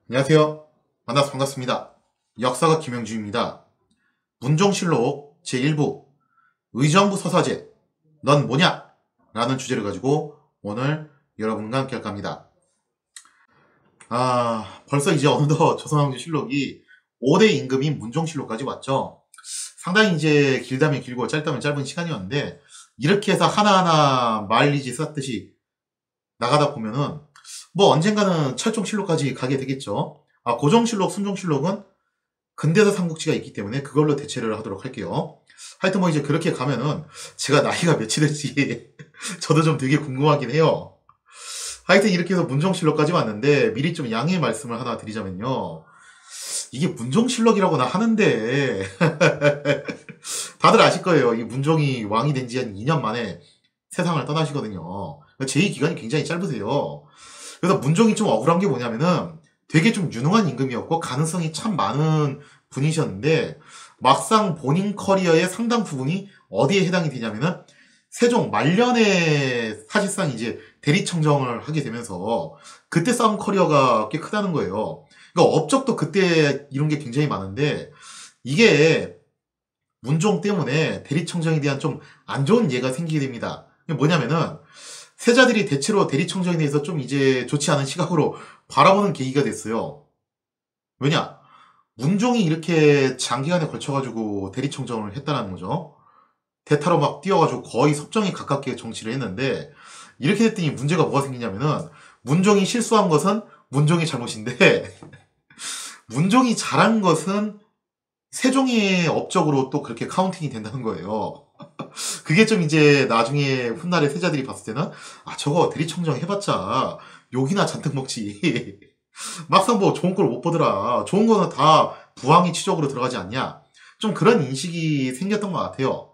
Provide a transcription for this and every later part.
안녕하세요. 만나서 반갑습니다. 역사가 김영주입니다. 문종실록 제1부 의정부 서사제 넌 뭐냐? 라는 주제를 가지고 오늘 여러분과 함께 할까 합니다. 벌써 이제 어느덧 조선왕조실록이 5대 임금인 문종실록까지 왔죠. 상당히 이제 길다면 길고 짧다면 짧은 시간이었는데 이렇게 해서 하나하나 마일리지 쌓듯이 나가다 보면은 뭐 언젠가는 철종실록까지 가게 되겠죠. 고종실록, 순종실록은 근대사 삼국지가 있기 때문에 그걸로 대체를 하도록 할게요. 하여튼 뭐 이제 그렇게 가면은 제가 나이가 몇이 될지 저도 좀 되게 궁금하긴 해요. 하여튼 이렇게 해서 문종실록까지 왔는데 미리 좀 양해의 말씀을 하나 드리자면요. 이게 문종실록이라고나 하는데 다들 아실 거예요. 이 문종이 왕이 된 지 한 2년 만에 세상을 떠나시거든요. 제위 기간이 굉장히 짧으세요. 그래서 문종이 좀 억울한 게 뭐냐면은 되게 좀 유능한 임금이었고 가능성이 참 많은 분이셨는데 막상 본인 커리어의 상당 부분이 어디에 해당이 되냐면은 세종 말년에 사실상 이제 대리청정을 하게 되면서 그때 쌓은 커리어가 꽤 크다는 거예요. 그러니까 업적도 그때 이룬 게 굉장히 많은데 이게 문종 때문에 대리청정에 대한 좀 안 좋은 예가 생기게 됩니다. 뭐냐면은 세자들이 대체로 대리청정에 대해서 좀 이제 좋지 않은 시각으로 바라보는 계기가 됐어요. 왜냐? 문종이 이렇게 장기간에 걸쳐가지고 대리청정을 했다는 거죠. 대타로 막 뛰어가지고 거의 섭정에 가깝게 정치를 했는데 이렇게 됐더니 문제가 뭐가 생기냐면은 문종이 실수한 것은 문종의 잘못인데 문종이 잘한 것은 세종의 업적으로 또 그렇게 카운팅이 된다는 거예요. 그게 좀 이제 나중에 훗날에 세자들이 봤을 때는 저거 대리청정 해봤자 욕이나 잔뜩 먹지. 막상 뭐 좋은 걸 못 보더라. 좋은 거는 다 부왕이 치적으로 들어가지 않냐. 좀 그런 인식이 생겼던 것 같아요.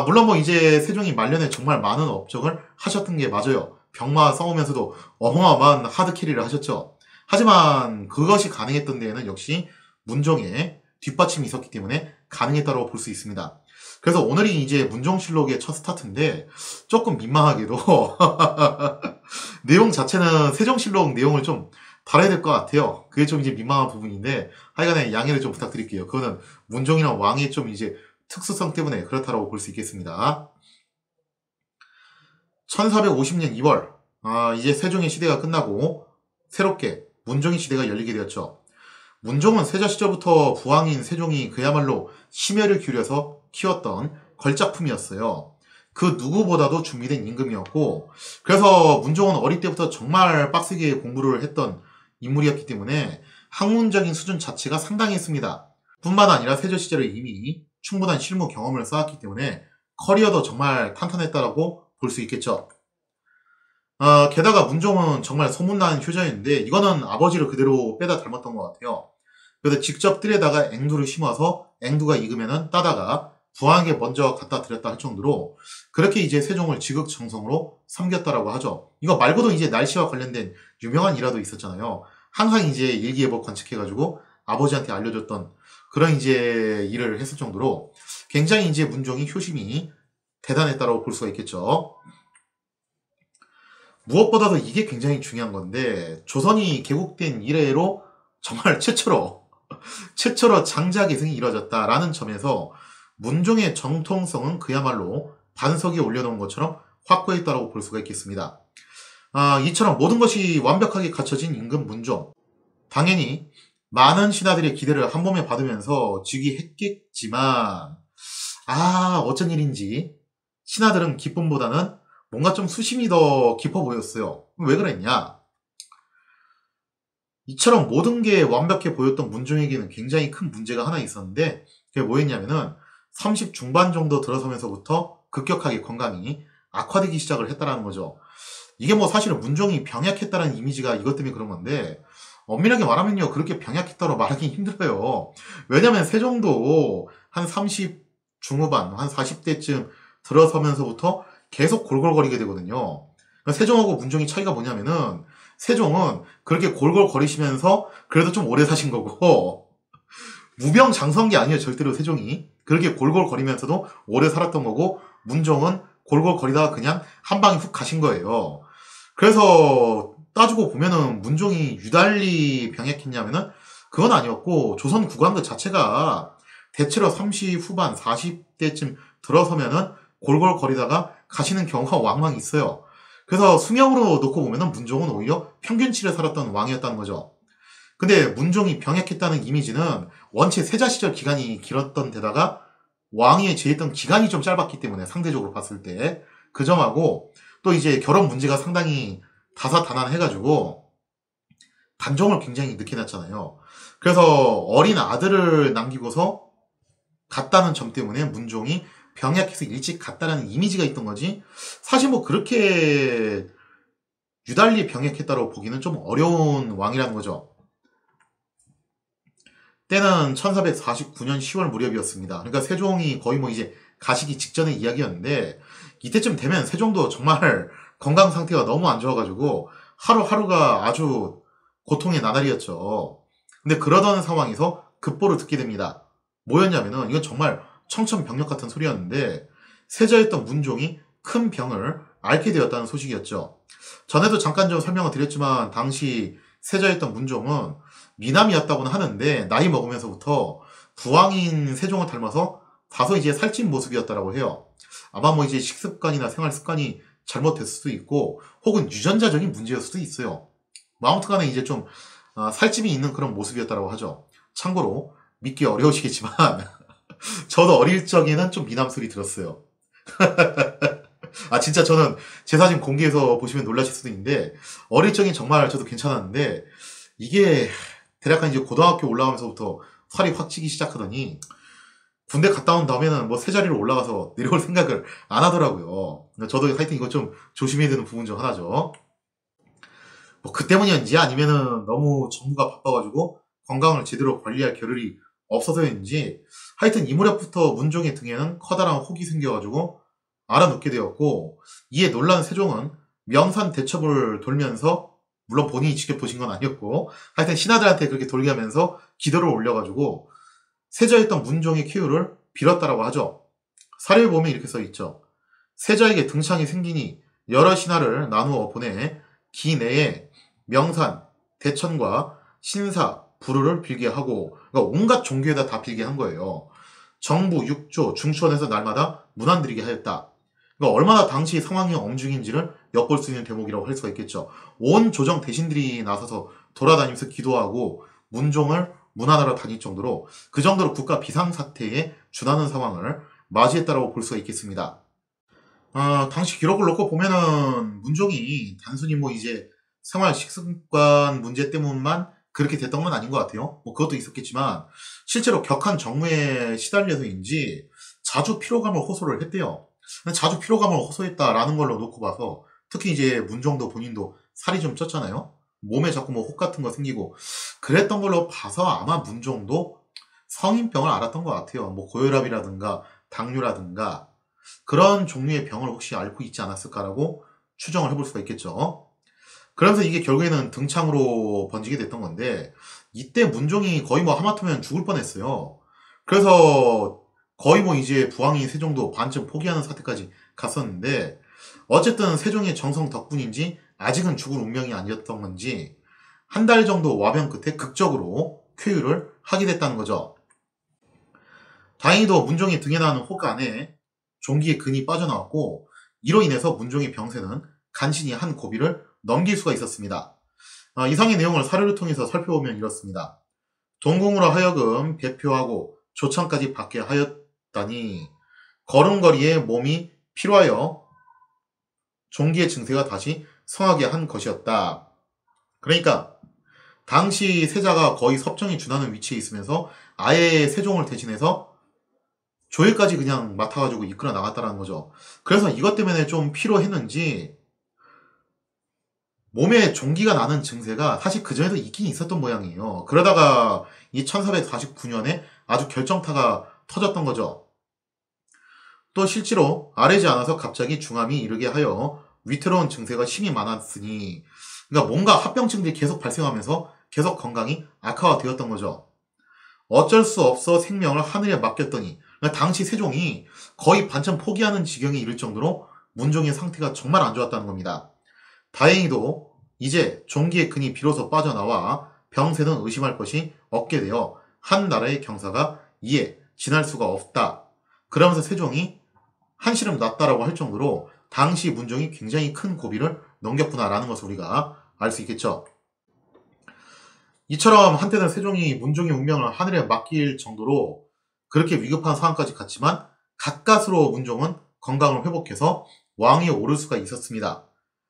물론 뭐 이제 세종이 말년에 정말 많은 업적을 하셨던 게 맞아요. 병마 싸우면서도 어마어마한 하드캐리를 하셨죠. 하지만 그것이 가능했던 데에는 역시 문종의 뒷받침이 있었기 때문에 가능했다고 볼 수 있습니다. 그래서 오늘이 이제 문종실록의 첫 스타트인데 조금 민망하게도 내용 자체는 세종실록 내용을 좀 다뤄야 될 것 같아요. 그게 좀 이제 민망한 부분인데 하여간에 양해를 좀 부탁드릴게요. 그거는 문종이랑 왕의 좀 이제 특수성 때문에 그렇다고 볼 수 있겠습니다. 1450년 2월 이제 세종의 시대가 끝나고 새롭게 문종의 시대가 열리게 되었죠. 문종은 세자 시절부터 부왕인 세종이 그야말로 심혈을 기울여서 키웠던 걸작품이었어요. 그 누구보다도 준비된 임금이었고 그래서 문종은 어릴 때부터 정말 빡세게 공부를 했던 인물이었기 때문에 학문적인 수준 자체가 상당했습니다. 뿐만 아니라 세조 시절에 이미 충분한 실무 경험을 쌓았기 때문에 커리어도 정말 탄탄했다라고 볼 수 있겠죠. 게다가 문종은 정말 소문난 효자였는데 이거는 아버지를 그대로 빼다 닮았던 것 같아요. 그래서 직접 뜰에다가 앵두를 심어서 앵두가 익으면은 따다가 부왕에게 먼저 갖다 드렸다 할 정도로 그렇게 이제 세종을 지극정성으로 섬겼다라고 하죠. 이거 말고도 이제 날씨와 관련된 유명한 일화도 있었잖아요. 항상 이제 일기예보 관측해가지고 아버지한테 알려줬던 그런 이제 일을 했을 정도로 굉장히 이제 문종이 효심이 대단했다고 볼 수가 있겠죠. 무엇보다도 이게 굉장히 중요한 건데 조선이 개국된 이래로 정말 최초로 장자 계승이 이뤄졌다라는 점에서 문종의 정통성은 그야말로 반석에 올려놓은 것처럼 확고했다고 볼 수가 있겠습니다. 이처럼 모든 것이 완벽하게 갖춰진 임금 문종. 당연히 많은 신하들의 기대를 한 몸에 받으면서 즉위했겠지만 어쩐 일인지 신하들은 기쁨보다는 뭔가 좀 수심이 더 깊어 보였어요. 왜 그랬냐? 이처럼 모든 게 완벽해 보였던 문종에게는 굉장히 큰 문제가 하나 있었는데 그게 뭐였냐면은 30 중반 정도 들어서면서부터 급격하게 건강이 악화되기 시작을 했다라는 거죠. 이게 뭐 사실은 문종이 병약했다는 이미지가 이것 때문에 그런 건데 엄밀하게 말하면요 그렇게 병약했다고 말하기 힘들어요. 왜냐면 세종도 한 30 중후반 한 40대쯤 들어서면서부터 계속 골골거리게 되거든요. 그러니까 세종하고 문종이 차이가 뭐냐면은 세종은 그렇게 골골거리시면서 그래도 좀 오래 사신 거고 무병장수한 게 아니에요. 절대로 세종이 그렇게 골골거리면서도 오래 살았던 거고 문종은 골골거리다가 그냥 한 방에 훅 가신 거예요. 그래서 따지고 보면은 문종이 유달리 병약했냐면은 그건 아니었고, 조선 국왕들 자체가 대체로 30 후반 40대쯤 들어서면은 골골거리다가 가시는 경우가 왕왕 있어요. 그래서 수명으로 놓고 보면은 문종은 오히려 평균치를 살았던 왕이었다는 거죠. 근데 문종이 병약했다는 이미지는 원체 세자 시절 기간이 길었던 데다가 왕위에 재했던 기간이 좀 짧았기 때문에 상대적으로 봤을 때 그 점하고, 또 이제 결혼 문제가 상당히 다사다난해가지고 단종을 굉장히 늦게 낳잖아요. 그래서 어린 아들을 남기고서 갔다는 점 때문에 문종이 병약해서 일찍 갔다라는 이미지가 있던 거지, 사실 뭐 그렇게 유달리 병약했다고 보기는 좀 어려운 왕이라는 거죠. 때는 1449년 10월 무렵이었습니다. 그러니까 세종이 거의 뭐 이제 가시기 직전의 이야기였는데, 이때쯤 되면 세종도 정말 건강 상태가 너무 안 좋아가지고 하루하루가 아주 고통의 나날이었죠. 근데 그러던 상황에서 급보를 듣게 됩니다. 뭐였냐면은, 이건 정말 청천벽력 같은 소리였는데, 세자였던 문종이 큰 병을 앓게 되었다는 소식이었죠. 전에도 잠깐 좀 설명을 드렸지만, 당시 세자였던 문종은 미남이었다고는 하는데, 나이 먹으면서부터 부왕인 세종을 닮아서 다소 이제 살찐 모습이었다라고 해요. 아마 뭐 이제 식습관이나 생활 습관이 잘못됐을 수도 있고, 혹은 유전자적인 문제였을 수도 있어요. 뭐 아무튼 간에 이제 좀 살집이 있는 그런 모습이었다고 하죠. 참고로 믿기 어려우시겠지만 저도 어릴 적에는 좀 미남 소리 들었어요. 아, 진짜 저는 제 사진 공개해서 보시면 놀라실 수도 있는데, 어릴 적엔 정말 저도 괜찮았는데, 이게 대략 한 이제 고등학교 올라가면서부터 살이 확 찌기 시작하더니, 군대 갔다 온 다음에는 뭐 새 자리로 올라가서 내려올 생각을 안 하더라고요. 저도 하여튼 이거 좀 조심해야 되는 부분 중 하나죠. 뭐 그 때문이었는지, 아니면은 너무 정부가 바빠가지고 건강을 제대로 관리할 겨를이 없어서였는지, 하여튼 이 무렵부터 문종의 등에는 커다란 혹이 생겨가지고 알아눕게 되었고, 이에 놀란 세종은 명산 대첩을 돌면서, 물론 본인이 직접 보신 건 아니었고, 하여튼 신하들한테 그렇게 돌게 하면서 기도를 올려가지고 세자였던 문종의 쾌유를 빌었다라고 하죠. 사례를 보면 이렇게 써있죠. 세자에게 등창이 생기니 여러 신하를 나누어 보내 기 내에 명산, 대천과 신사, 부르를 빌게 하고, 그러니까 온갖 종교에다 다 빌게 한 거예요. 정부, 육조, 중추원에서 날마다 문안 드리게 하였다. 그러니까 얼마나 당시 상황이 엄중인지를 엿볼 수 있는 대목이라고 할 수가 있겠죠. 온 조정 대신들이 나서서 돌아다니면서 기도하고 문종을 문안하러 다닐 정도로, 그 정도로 국가 비상사태에 준하는 상황을 맞이했다고 볼 수가 있겠습니다. 당시 기록을 놓고 보면은 문종이 단순히 뭐 이제 생활 식습관 문제 때문만 그렇게 됐던 건 아닌 것 같아요. 뭐 그것도 있었겠지만, 실제로 격한 정무에 시달려서인지 자주 피로감을 호소를 했대요. 자주 피로감을 호소했다라는 걸로 놓고 봐서, 특히 이제 문종도 본인도 살이 좀 쪘잖아요. 몸에 자꾸 뭐 혹 같은 거 생기고 그랬던 걸로 봐서 아마 문종도 성인병을 앓았던 것 같아요. 뭐 고혈압이라든가 당뇨라든가 그런 종류의 병을 혹시 앓고 있지 않았을까라고 추정을 해볼 수가 있겠죠. 그러면서 이게 결국에는 등창으로 번지게 됐던 건데, 이때 문종이 거의 뭐 하마터면 죽을 뻔했어요. 그래서 거의 뭐 이제 부왕인 세종도 반쯤 포기하는 사태까지 갔었는데, 어쨌든 세종의 정성 덕분인지 아직은 죽을 운명이 아니었던 건지 한 달 정도 와병 끝에 극적으로 쾌유를 하게 됐다는 거죠. 다행히도 문종이 등에 나는 혹 안에 종기의 근이 빠져나왔고, 이로 인해서 문종의 병세는 간신히 한 고비를 넘길 수가 있었습니다. 이상의 내용을 사료를 통해서 살펴보면 이렇습니다. 동궁으로 하여금 배표하고 조창까지 받게 하였다니, 걸음걸이에 몸이 피로하여 종기의 증세가 다시 성하게 한 것이었다. 그러니까 당시 세자가 거의 섭정이 준하는 위치에 있으면서 아예 세종을 대신해서 조일까지 그냥 맡아가지고 이끌어 나갔다는 거죠. 그래서 이것 때문에 좀 피로했는지 몸에 종기가 나는 증세가 사실 그전에도 있긴 있었던 모양이에요. 그러다가 이 1449년에 아주 결정타가 터졌던 거죠. 또 실제로 아래지 않아서 갑자기 중암이 이르게 하여 위태로운 증세가 심히 많았으니, 그러니까 뭔가 합병증들이 계속 발생하면서 계속 건강이 악화가 되었던 거죠. 어쩔 수 없어 생명을 하늘에 맡겼더니, 그러니까 당시 세종이 거의 반쯤 포기하는 지경에 이를 정도로 문종의 상태가 정말 안 좋았다는 겁니다. 다행히도 이제 종기의 근이 비로소 빠져나와 병세는 의심할 것이 없게 되어 한 나라의 경사가 이에 지날 수가 없다. 그러면서 세종이 한시름 났다라고 할 정도로 당시 문종이 굉장히 큰 고비를 넘겼구나라는 것을 우리가 알 수 있겠죠. 이처럼 한때는 세종이 문종의 운명을 하늘에 맡길 정도로 그렇게 위급한 상황까지 갔지만 가까스로 문종은 건강을 회복해서 왕위에 오를 수가 있었습니다.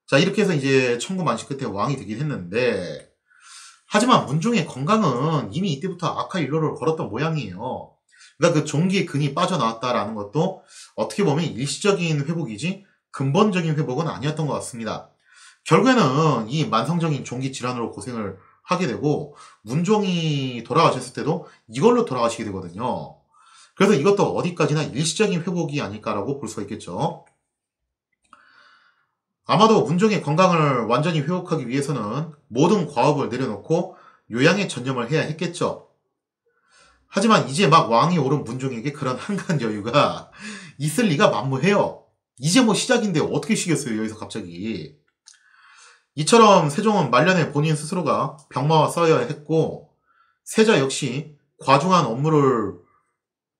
자, 이렇게 해서 이제 천구만시 끝에 왕이 되긴 했는데, 하지만 문종의 건강은 이미 이때부터 악화 일로를 걸었던 모양이에요. 그러니까 그 종기의 근이 빠져나왔다라는 것도 어떻게 보면 일시적인 회복이지 근본적인 회복은 아니었던 것 같습니다. 결국에는 이 만성적인 종기 질환으로 고생을 하게 되고 문종이 돌아가셨을 때도 이걸로 돌아가시게 되거든요. 그래서 이것도 어디까지나 일시적인 회복이 아닐까라고 볼 수가 있겠죠. 아마도 문종의 건강을 완전히 회복하기 위해서는 모든 과업을 내려놓고 요양에 전념을 해야 했겠죠. 하지만 이제 막 왕이 오른 문종에게 그런 한간 여유가 있을 리가 만무해요. 이제 뭐 시작인데 어떻게 쉬겠어요, 여기서 갑자기. 이처럼 세종은 말년에 본인 스스로가 병마와 싸워야 했고, 세자 역시 과중한 업무를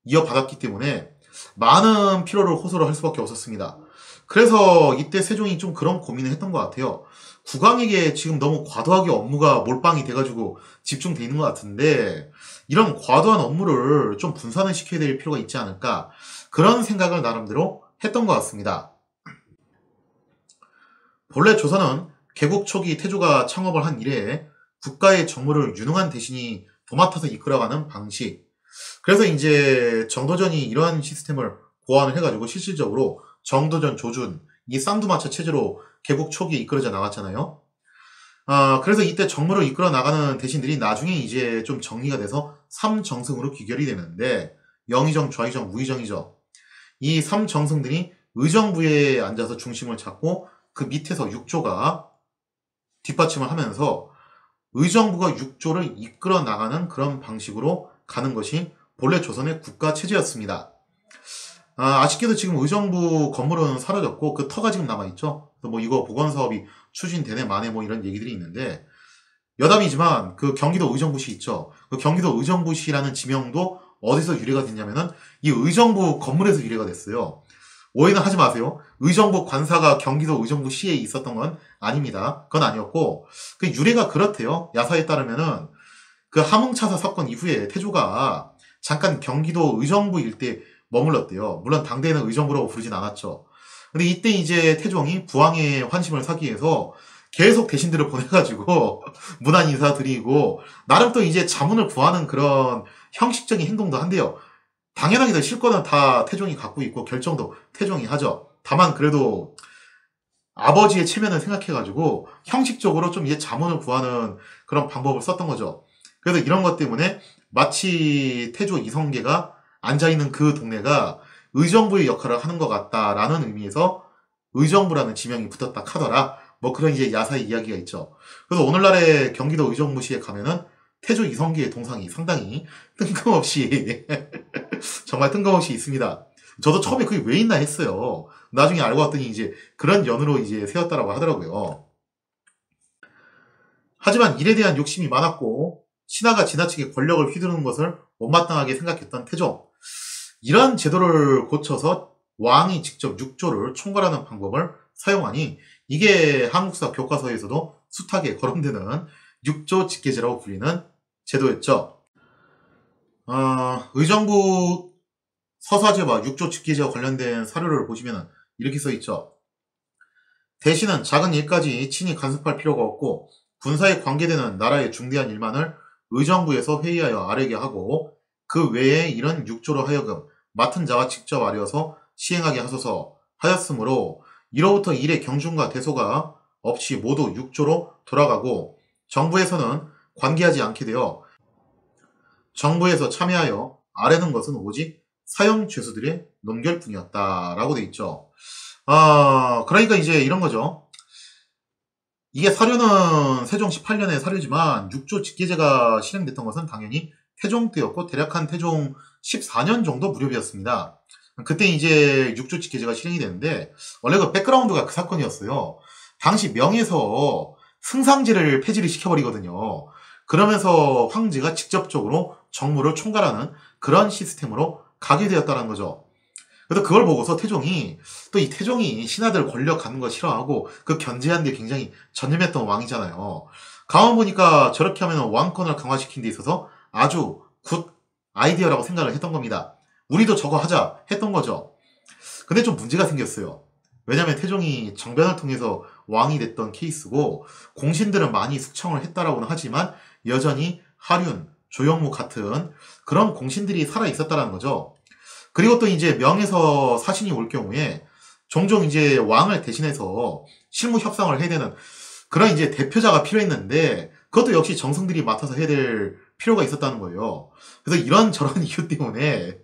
이어받았기 때문에 많은 피로를 호소를 할 수밖에 없었습니다. 그래서 이때 세종이 좀 그런 고민을 했던 것 같아요. 국왕에게 지금 너무 과도하게 업무가 몰빵이 돼가지고 집중돼 있는 것 같은데, 이런 과도한 업무를 좀 분산을 시켜야 될 필요가 있지 않을까, 그런 생각을 나름대로 했던 것 같습니다. 본래 조선은 개국 초기 태조가 창업을 한 이래 국가의 정무를 유능한 대신이 도맡아서 이끌어가는 방식. 그래서 이제 정도전이 이러한 시스템을 고안을 해가지고 실질적으로 정도전, 조준, 이 쌍두마차 체제로 개국 초기에 이끌어져 나갔잖아요. 그래서 이때 정무를 이끌어 나가는 대신들이 나중에 이제 좀 정리가 돼서 삼정승으로 귀결이 되는데, 영의정, 좌의정, 우의정이죠. 이 삼정승들이 의정부에 앉아서 중심을 잡고 그 밑에서 육조가 뒷받침을 하면서 의정부가 육조를 이끌어 나가는 그런 방식으로 가는 것이 본래 조선의 국가 체제였습니다. 아쉽게도 지금 의정부 건물은 사라졌고 그 터가 지금 남아있죠. 뭐 이거 복원 사업이 추진되네 마네 뭐 이런 얘기들이 있는데, 여담이지만 그 경기도 의정부시 있죠. 그 경기도 의정부시라는 지명도 어디서 유래가 됐냐면은 이 의정부 건물에서 유래가 됐어요. 오해는 하지 마세요. 의정부 관사가 경기도 의정부시에 있었던 건 아닙니다. 그건 아니었고, 그 유래가 그렇대요. 야사에 따르면은 그 함흥차사 사건 이후에 태조가 잠깐 경기도 의정부 일대 머물렀대요. 물론 당대에는 의정부라고 부르진 않았죠. 근데 이때 이제 태종이 부왕의 환심을 사기 위해서 계속 대신들을 보내가지고 문안 인사 드리고 나름 또 이제 자문을 구하는 그런 형식적인 행동도 한대요. 당연하게 실권은 다 태종이 갖고 있고 결정도 태종이 하죠. 다만 그래도 아버지의 체면을 생각해가지고 형식적으로 좀 이제 자문을 구하는 그런 방법을 썼던 거죠. 그래서 이런 것 때문에 마치 태조 이성계가 앉아있는 그 동네가 의정부의 역할을 하는 것 같다라는 의미에서 의정부라는 지명이 붙었다 카더라. 뭐 그런 이제 야사의 이야기가 있죠. 그래서 오늘날의 경기도 의정부시에 가면은 태조 이성계의 동상이 상당히 뜬금없이 정말 뜬금없이 있습니다. 저도 처음에 그게 왜 있나 했어요. 나중에 알고 봤더니 이제 그런 연으로 이제 세웠다라고 하더라고요. 하지만 일에 대한 욕심이 많았고 신하가 지나치게 권력을 휘두르는 것을 못마땅하게 생각했던 태종. 이런 제도를 고쳐서 왕이 직접 육조를 총괄하는 방법을 사용하니 이게 한국사 교과서에서도 숱하게 거론되는 육조 직계제라고 불리는 제도였죠. 의정부 서사제와 육조 직계제와 관련된 사료를 보시면 이렇게 써있죠. 대신은 작은 일까지 친히 간섭할 필요가 없고 군사에 관계되는 나라의 중대한 일만을 의정부에서 회의하여 아뢰게 하고 그 외에 이런 육조로 하여금 맡은 자와 직접 아뢰어서 시행하게 하소서 하였으므로 이로부터 일의 경중과 대소가 없이 모두 육조로 돌아가고 정부에서는 관계하지 않게 되어 정부에서 참여하여 아뢰는 것은 오직 사형 죄수들의 논결뿐이었다라고 돼 있죠. 그러니까 이제 이런 거죠. 이게 사료는 세종 18년의 사료지만 육조 직계제가 실행됐던 것은 당연히 태종 때였고 대략 한 태종 14년 정도 무렵이었습니다. 그때 이제 육조 직계제가 실행이 되는데 원래 그 백그라운드가 그 사건이었어요. 당시 명에서 승상제를 폐지를 시켜버리거든요. 그러면서 황제가 직접적으로 정무를 총괄하는 그런 시스템으로 가게 되었다는 거죠. 그래서 그걸 보고서 태종이, 또 이 태종이 신하들 권력 갖는 거 싫어하고 그 견제하는 게 굉장히 전념했던 왕이잖아요. 가만 보니까 저렇게 하면 왕권을 강화시킨 데 있어서 아주 굿 아이디어라고 생각을 했던 겁니다. 우리도 저거 하자 했던 거죠. 근데 좀 문제가 생겼어요. 왜냐면 태종이 정변을 통해서 왕이 됐던 케이스고, 공신들은 많이 숙청을 했다라고는 하지만 여전히 하륜, 조영무 같은 그런 공신들이 살아 있었다라는 거죠. 그리고 또 이제 명에서 사신이 올 경우에 종종 이제 왕을 대신해서 실무 협상을 해야 되는 그런 이제 대표자가 필요했는데, 그것도 역시 정승들이 맡아서 해야 될 필요가 있었다는 거예요. 그래서 이런저런 이유 때문에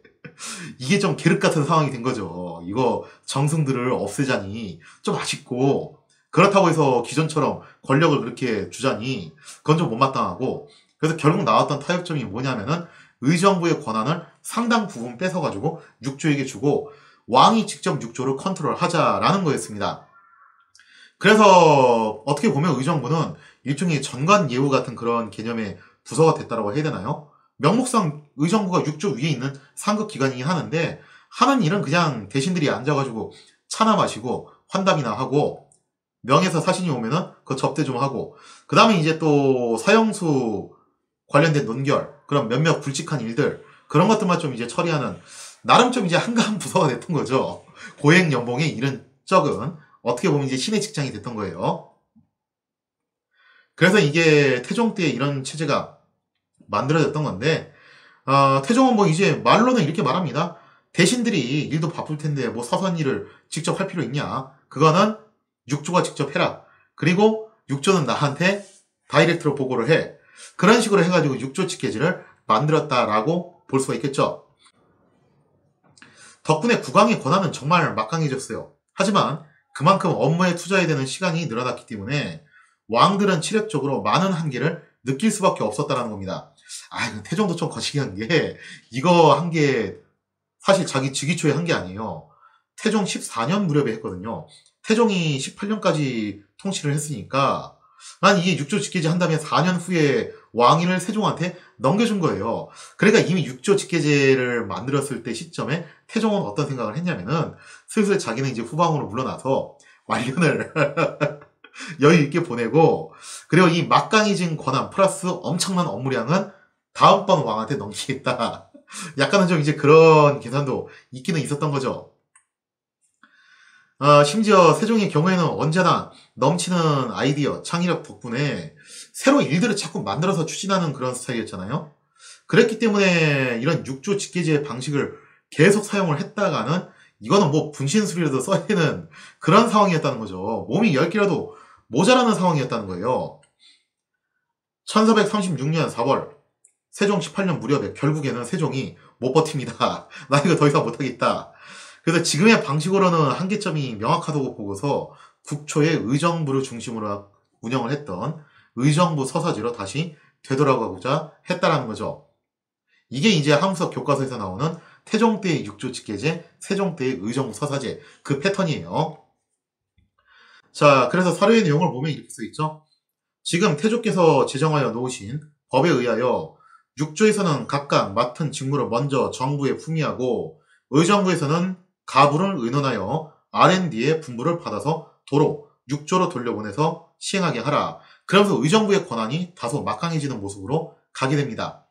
이게 좀 계륵 같은 상황이 된 거죠. 이거 정승들을 없애자니 좀 아쉽고, 그렇다고 해서 기존처럼 권력을 그렇게 주자니 그건 좀 못마땅하고, 그래서 결국 나왔던 타협점이 뭐냐면은 의정부의 권한을 상당 부분 뺏어가지고 육조에게 주고 왕이 직접 육조를 컨트롤하자라는 거였습니다. 그래서 어떻게 보면 의정부는 일종의 전관예우 같은 그런 개념의 부서가 됐다고 해야 되나요? 명목상 의정부가 육조 위에 있는 상급 기관이긴 하는데, 하는 일은 그냥 대신들이 앉아가지고 차나 마시고 환담이나 하고, 명에서 사신이 오면은 그 접대 좀 하고, 그 다음에 이제 또 사형수 관련된 논결, 그런 몇몇 굵직한 일들, 그런 것들만 좀 이제 처리하는, 나름 좀 이제 한가한 부서가 됐던 거죠. 고액 연봉에 이른 적은 어떻게 보면 이제 신의 직장이 됐던 거예요. 그래서 이게 태종 때 이런 체제가 만들어졌던 건데, 태종은 뭐 이제 말로는 이렇게 말합니다. 대신들이 일도 바쁠 텐데 뭐 서선 일을 직접 할 필요 있냐? 그거는 육조가 직접 해라. 그리고 육조는 나한테 다이렉트로 보고를 해. 그런 식으로 해가지고 육조 직계제를 만들었다라고 볼 수가 있겠죠. 덕분에 국왕의 권한은 정말 막강해졌어요. 하지만 그만큼 업무에 투자해야 되는 시간이 늘어났기 때문에 왕들은 체력적으로 많은 한계를 느낄 수밖에 없었다는 겁니다. 이거 태종도 좀 거시기 한 게, 이거 한 게 사실 자기 즉위 초에 한 게 아니에요. 태종 14년 무렵에 했거든요. 태종이 18년까지 통치를 했으니까, 이게 육조 직계제 한다면 4년 후에 왕위를 세종한테 넘겨준 거예요. 그러니까 이미 육조 직계제를 만들었을 때 시점에 태종은 어떤 생각을 했냐면은, 슬슬 자기는 이제 후방으로 물러나서 말년을 여유 있게 보내고, 그리고 이 막강해진 권한 플러스 엄청난 업무량은 다음번 왕한테 넘기겠다. 약간은 좀 이제 그런 계산도 있기는 있었던 거죠. 심지어 세종의 경우에는 언제나 넘치는 아이디어, 창의력 덕분에 새로 일들을 자꾸 만들어서 추진하는 그런 스타일이었잖아요. 그랬기 때문에 이런 육조 직계제 방식을 계속 사용을 했다가는 이거는 뭐 분신술이라도 써야 되는 그런 상황이었다는 거죠. 몸이 10개라도 모자라는 상황이었다는 거예요. 1436년 4월 세종 18년 무렵에 결국에는 세종이 못 버팁니다. 나 이거 더 이상 못하겠다. 그래서 지금의 방식으로는 한계점이 명확하다고 보고서 국초의 의정부를 중심으로 운영을 했던 의정부 서사제로 다시 되돌아가고자 했다라는 거죠. 이게 이제 함석 교과서에서 나오는 태종 때의 육조 직계제, 세종 때의 의정부 서사제, 그 패턴이에요. 자, 그래서 사료의 내용을 보면 이렇게 써있죠. 지금 태조께서 제정하여 놓으신 법에 의하여 육조에서는 각각 맡은 직무를 먼저 정부에 품위하고, 의정부에서는 가부를 의논하여 R&D의 분부를 받아서 도로 육조로 돌려보내서 시행하게 하라. 그러면서 의정부의 권한이 다소 막강해지는 모습으로 가게 됩니다.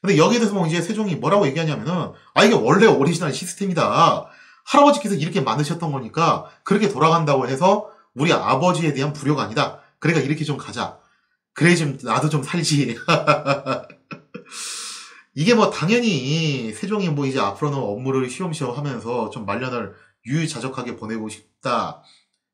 근데 여기에 대해서 뭐 이제 세종이 뭐라고 얘기하냐면은, 이게 원래 오리지널 시스템이다. 할아버지께서 이렇게 만드셨던 거니까 그렇게 돌아간다고 해서 우리 아버지에 대한 불효가 아니다. 그러니까 이렇게 좀 가자. 그래 좀 나도 좀 살지. 이게 뭐 당연히 세종이 뭐 이제 앞으로는 업무를 쉬엄쉬엄 하면서 좀 말년을 유유자적하게 보내고 싶다,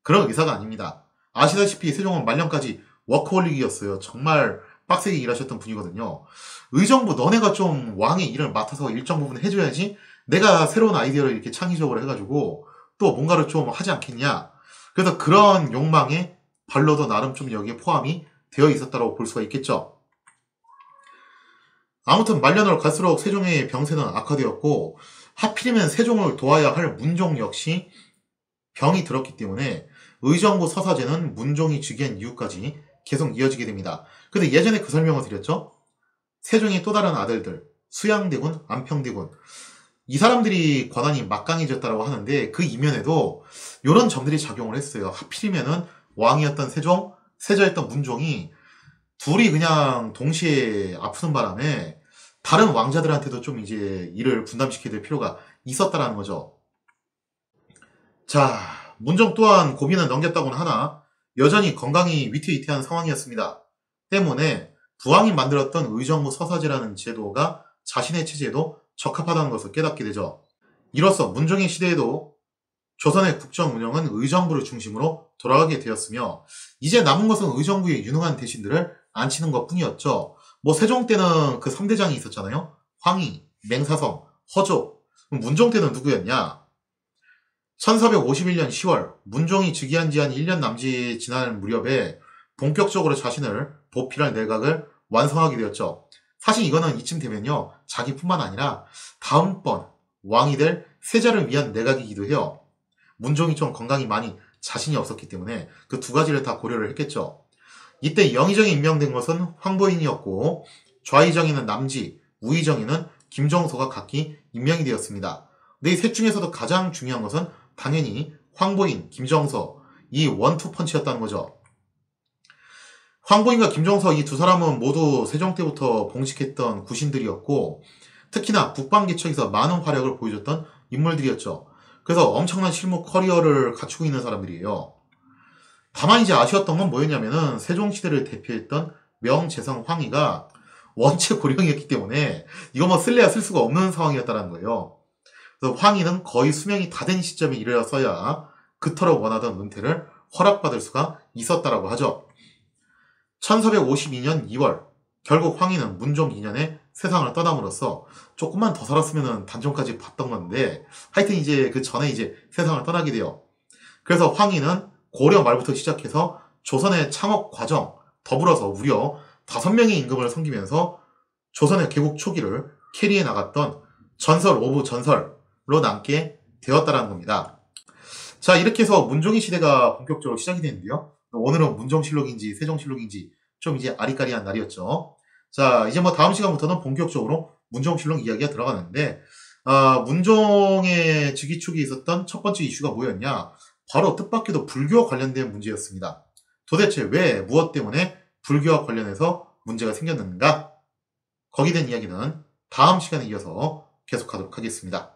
그런 의사가 아닙니다. 아시다시피 세종은 말년까지 워커홀릭이었어요. 정말 빡세게 일하셨던 분이거든요. 의정부 너네가 좀 왕의 일을 맡아서 일정 부분 해줘야지 내가 새로운 아이디어를 이렇게 창의적으로 해가지고 또 뭔가를 좀 하지 않겠냐. 그래서 그런 욕망에 발로도 나름 좀 여기에 포함이 되어 있었다고 볼 수가 있겠죠. 아무튼 말년으로 갈수록 세종의 병세는 악화되었고, 하필이면 세종을 도와야 할 문종 역시 병이 들었기 때문에 의정부 서사제는 문종이 즉위한 이후까지 계속 이어지게 됩니다. 근데 예전에 그 설명을 드렸죠. 세종의 또 다른 아들들 수양대군, 안평대군 이 사람들이 권한이 막강해졌다고 하는데 그 이면에도 이런 점들이 작용을 했어요. 하필이면은 왕이었던 세종, 세자였던 문종이 둘이 그냥 동시에 아프는 바람에 다른 왕자들한테도 좀 이제 일을 분담시켜야 될 필요가 있었다라는 거죠. 자, 문종 또한 고비는 넘겼다고는 하나 여전히 건강이 위태위태한 상황이었습니다. 때문에 부왕이 만들었던 의정부 서사제라는 제도가 자신의 체제에도 적합하다는 것을 깨닫게 되죠. 이로써 문종의 시대에도 조선의 국정 운영은 의정부를 중심으로 돌아가게 되었으며 이제 남은 것은 의정부의 유능한 대신들을 앉히는 것뿐이었죠. 뭐 세종 때는 그 3대장이 있었잖아요. 황희, 맹사성, 허조. 그럼 문종 때는 누구였냐? 1451년 10월 문종이 즉위한 지 한 1년 남짓 지난 무렵에 본격적으로 자신을 보필할 내각을 완성하게 되었죠. 사실 이거는 이쯤 되면요. 자기뿐만 아니라 다음번 왕이 될 세자를 위한 내각이기도 해요. 문종이 좀 건강이 많이 자신이 없었기 때문에 그 두 가지를 다 고려를 했겠죠. 이때 영의정에 임명된 것은 황보인이었고 좌의정에는 남지, 우의정에는 김종서가 각기 임명이 되었습니다. 근데 이 셋 중에서도 가장 중요한 것은 당연히 황보인, 김종서 이 원투펀치였다는 거죠. 황보인과 김종서 이 두 사람은 모두 세종 때부터 봉직했던 구신들이었고 특히나 국방개척에서 많은 활약을 보여줬던 인물들이었죠. 그래서 엄청난 실무 커리어를 갖추고 있는 사람들이에요. 다만 이제 아쉬웠던 건 뭐였냐면은 세종시대를 대표했던 명재성 황희가 원체 고령이었기 때문에 이거 뭐 쓸래야 쓸 수가 없는 상황이었다는 거예요. 그래서 황희는 거의 수명이 다 된 시점에 이르렀어야 그토록 원하던 은퇴를 허락받을 수가 있었다라고 하죠. 1452년 2월 결국 황희는 문종 2년에 세상을 떠남으로써 조금만 더 살았으면 단종까지 봤던 건데 하여튼 이제 그 전에 이제 세상을 떠나게 돼요. 그래서 황희는 고려 말부터 시작해서 조선의 창업 과정 더불어서 무려 5명의 임금을 섬기면서 조선의 개국 초기를 캐리해 나갔던 전설 오브 전설로 남게 되었다는 겁니다. 자, 이렇게 해서 문종의 시대가 본격적으로 시작이 되는데요. 오늘은 문종실록인지 세종실록인지 좀 이제 아리까리한 날이었죠. 자, 이제 뭐 다음 시간부터는 본격적으로 문종실록 이야기가 들어가는데 문종의 즉위 초기에 있었던 첫 번째 이슈가 뭐였냐? 바로 뜻밖에도 불교와 관련된 문제였습니다. 도대체 왜 무엇 때문에 불교와 관련해서 문제가 생겼는가? 거기에 대한 이야기는 다음 시간에 이어서 계속하도록 하겠습니다.